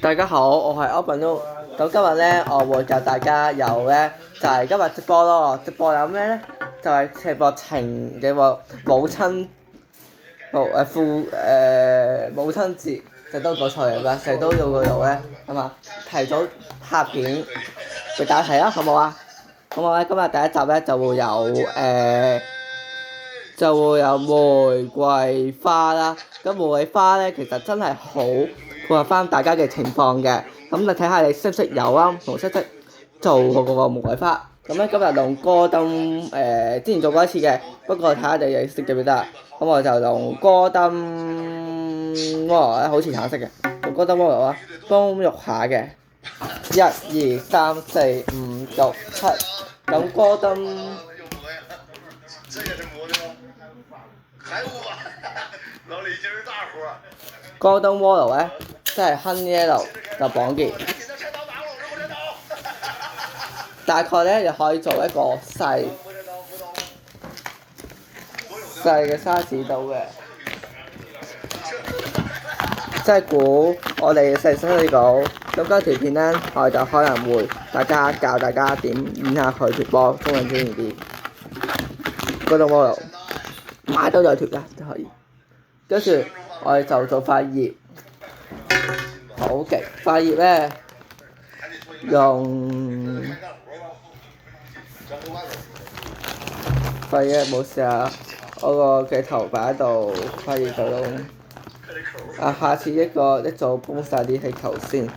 大家好，我係 Open。咁今日咧，我會教大家有咧，就係今日直播咯。直播有咩咧？就係直播情嘅母親母親節，成日都講錯嘢㗎，成日都要嗰度咧，係嘛？提早拍片俾大家睇啦，好唔好啊？咁我咧今日第一集咧就會有玫瑰花啦。咁玫瑰花咧其實真係好配合翻大家嘅情況嘅。咁你睇下你識唔識游啦，同識唔識做嗰個玫瑰花。咁咧今日用戈登之前做過一次嘅，不過睇下你哋識記唔記得啊？咁我就用戈登摩羅咧，好似橙色嘅，用戈登摩羅啊，幫喐下嘅。1、2、3、4、5、6、7。咁戈登戈登摩羅咧，即係 honey yellow 就綁結。大概咧，你可以做一個細嘅 size 度嘅，即係估我哋細細個咁嗰條片咧，我就可能會教大家點演下佢條波，中文中意啲。嗰種魔龍買到有條嘅都可以，跟住我哋就做塊葉，好勁！塊葉咧用塊葉冇事啊，我個嘅頭擺喺度，塊葉就用。下次一早崩晒啲氣球先。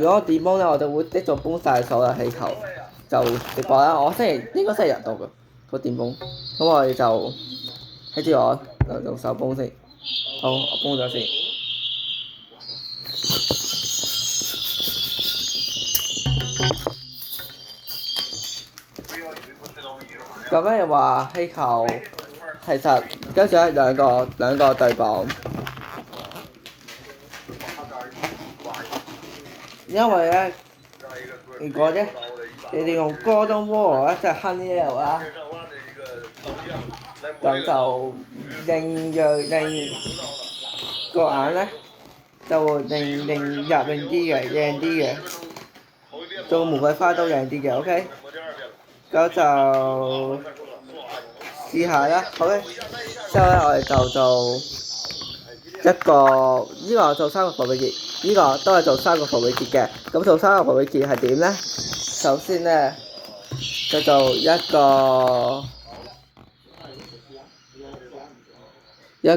如果點崩咧，我就會一早崩晒所有氣球，就直播啦。我應該星期日到嘅個點崩，咁我哋就睇住我用手崩先。好，我崩咗先。咁咧話氣球其實跟住咧兩個對綁。因為咧，如果咧你哋用戈登摩羅咧，即係 honey yellow 啦，咁就令個眼咧就會令入啲嘅，靚啲嘅，做玫瑰花都靚啲嘅 ，OK？ 咁就試下啦，好嘅。之後咧，我哋就做一個，呢個做3個伏比結。呢個都係做3個伏比結嘅，咁做3個伏比結係點咧？首先咧，就做一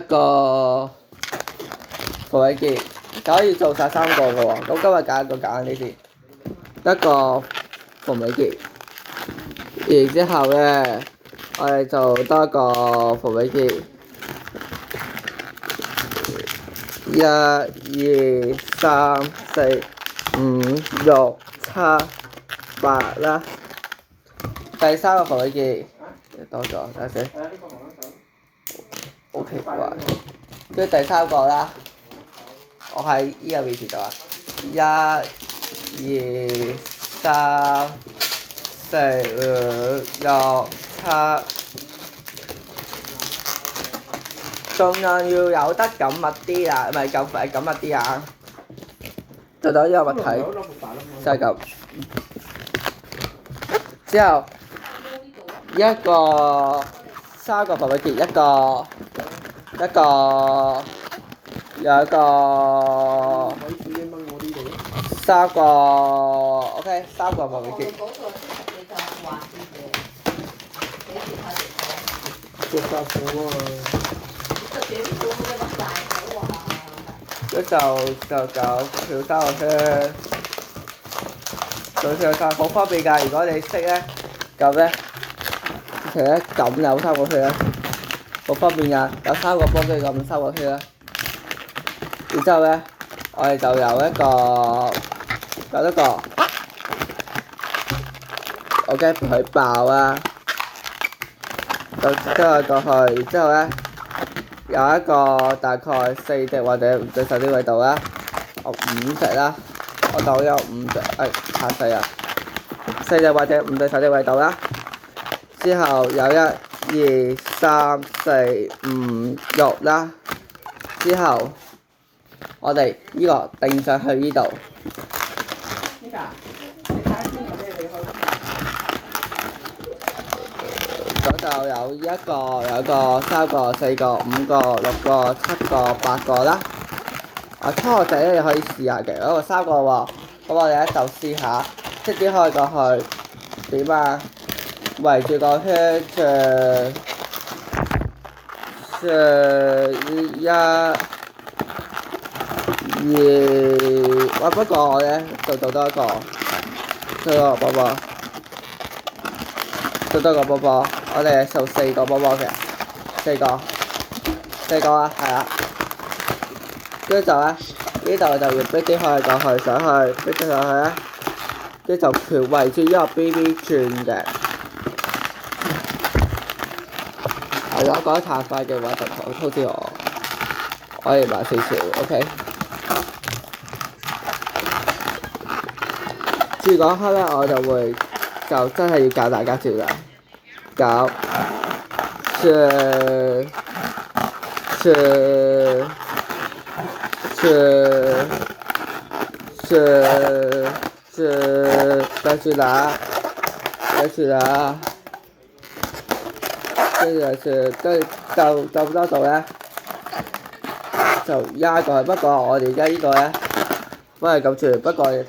個伏比結，可以做晒3個嘅喎。咁今日揀一個簡單啲先，一個伏比結，然之後咧，我哋就多一個伏比結。1、2、3、4、5、6、7、8啦。第3個伏比結多咗，睇下先。好奇怪。跟住第3個啦，我喺呢個位置度啊。1、2、3、4、5、6、7。盡量要有得緊密啲啊，唔係緊密啲啊！就到呢個物體，就係咁。之後3個伏比結，有一個3個 OK， 3個伏比結。一就搞跳3個圈，做跳3好方便㗎。如果你識咧，咁咧其實咧咁有3個圈咧，好方便㗎。有3個波跟住咁3個圈啦。然之後咧，我哋就有一個，OK 佢爆啦，就將佢過去。然之後咧。有一個大概4隻或者5隻手指位度啦，5隻啦，我當有5隻，太細啊，4隻或者5隻手指位度啦。之後有1、2、3、4、5、6啦。之後我哋呢個掟上去呢度。咁就有一個、兩個、三個、四個、五個、六個、七個、八個啦。初學者咧你可以試下嘅，有個三個喎。咁我哋咧就試下，即啲開過去點啊？圍住個圈一、二，不過我咧就做多一個，做多個波波，做多個波波。我哋做4個波波嘅，4個啊，係啊。跟住就咧，呢度就要逼啲開過去上去，逼啲上去咧，跟住就全圍住呢個 BB 轉嘅。如果講得太快嘅話，就通知我，可以慢少少 ，OK。至於講開咧，我就會就真係要教大家照啦，搞跟住啦，跟住就多度咧，就壓過去。不過我哋而家呢個咧，都係咁住，不過我哋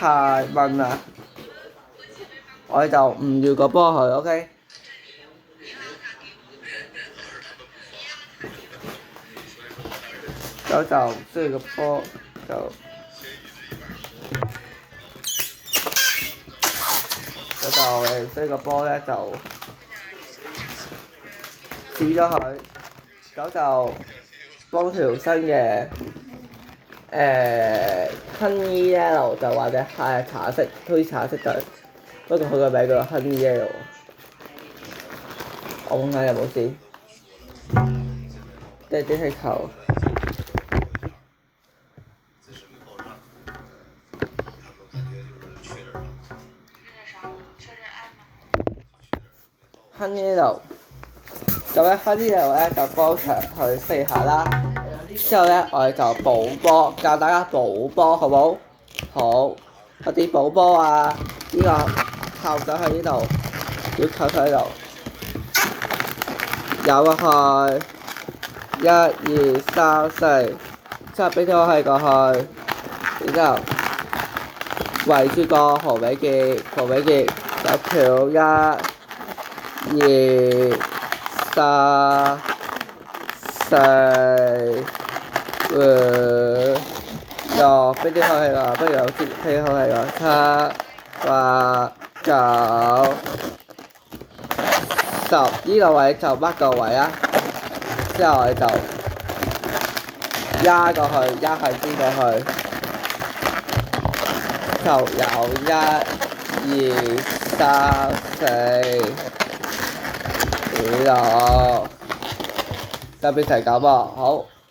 太問啦，我哋就唔要個波佢 ，OK。就需要個波就需要個波咧就指咗佢，咁就幫條新嘅Honey Yellow 就或者係茶色，推茶色就，不過佢個名叫 Honey Yellow。我揾下有冇先，即係啲氣球。Honey Yellow，咁咧 Honey Yellow 咧就幫場去飛下啦。之後咧，我哋就補波，教大家補波，好冇？好，我哋補波啊！呢個扣咗喺呢度，要扣咗喺度，游過去，1、2、3、4，之後俾條氣過去，然之後圍住個毫尾結，有條1、2、3、4。又俾啲開氣啦，不如有啲氣開氣啦，7、8、9、10，呢個位就乜個位啊？之後我哋就壓過去，壓係邊過去，就有1、2、3、4呢度，就變成咁喎，好。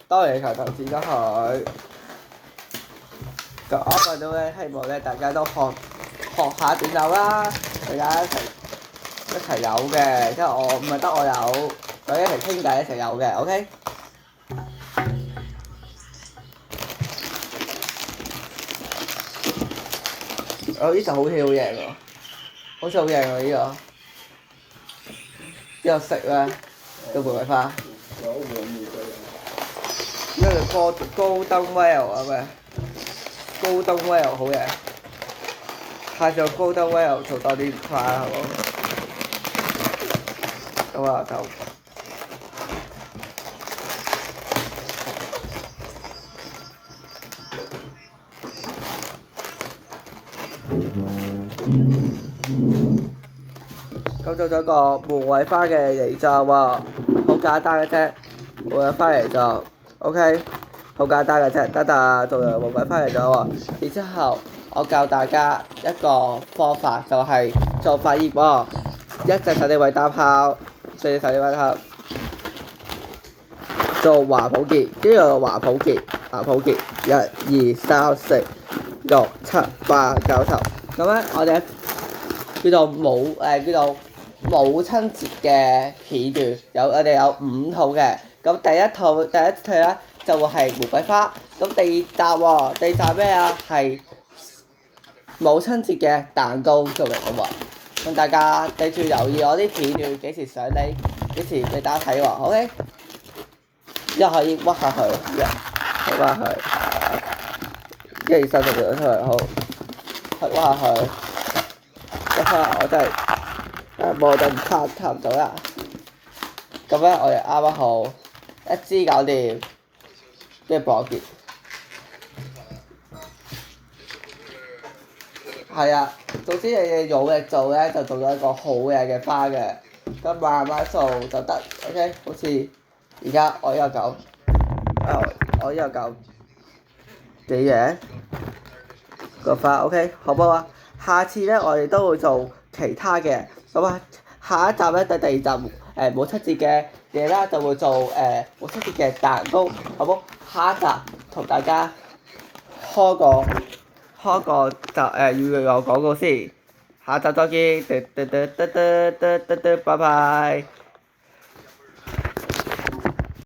當然球就剪咗佢，咁我覺得咧，希望咧大家都學下點游啦，大家一齊游嘅，即係我唔係得我游，大家一齊傾偈一齊游嘅 ，OK。呢就好似好型喎，好似好型喎呢個，呢個色咧都玫瑰花。呢個高登 Well 啊咩？高登 Well 好嘢，下晝高登 Well 做多啲花好冇？咁啊就做咗個玫瑰花嘅形狀喎，好簡單嘅啫，玫瑰花形狀。OK， 好簡單嘅啫，做玫瑰花嚟咗喎。然之後，我教大家一個方法，就係做發熱喎。一隻手指位打泡，四隻手指位打泡，做華寶結，跟住華寶結，1、2、3、4、6、7、8、9、10。咁咧，我哋叫做母親節嘅片段，我哋有5套嘅。咁第一套咧就會係玫瑰花。咁第二集喎，第二集咩啊？係母親節嘅蛋糕做嚟嘅喎。咁大家記住留意我啲片段幾時上嚟，幾時俾大家睇喎。OK， 一可以屈下佢，屈下佢，1、2、3就掉出嚟，好，屈下佢，屈下我真係冇得拍唔到啦。咁咧我哋啱啱好一支搞掂，跟住綁結。係啊，總之你哋努力做咧，就做到一個好嘅花嘅。咁慢慢做就得 ，OK？ 好似而家我呢個咁，我呢個咁幾樣個花 OK， 好唔好啊？下次咧我哋都會做其他嘅。咁啊，下一集咧第二集母親節嘅嘢啦，就會做母親節嘅蛋糕，好唔好？下一集同大家開個就要有廣告先，下集再見，拜拜。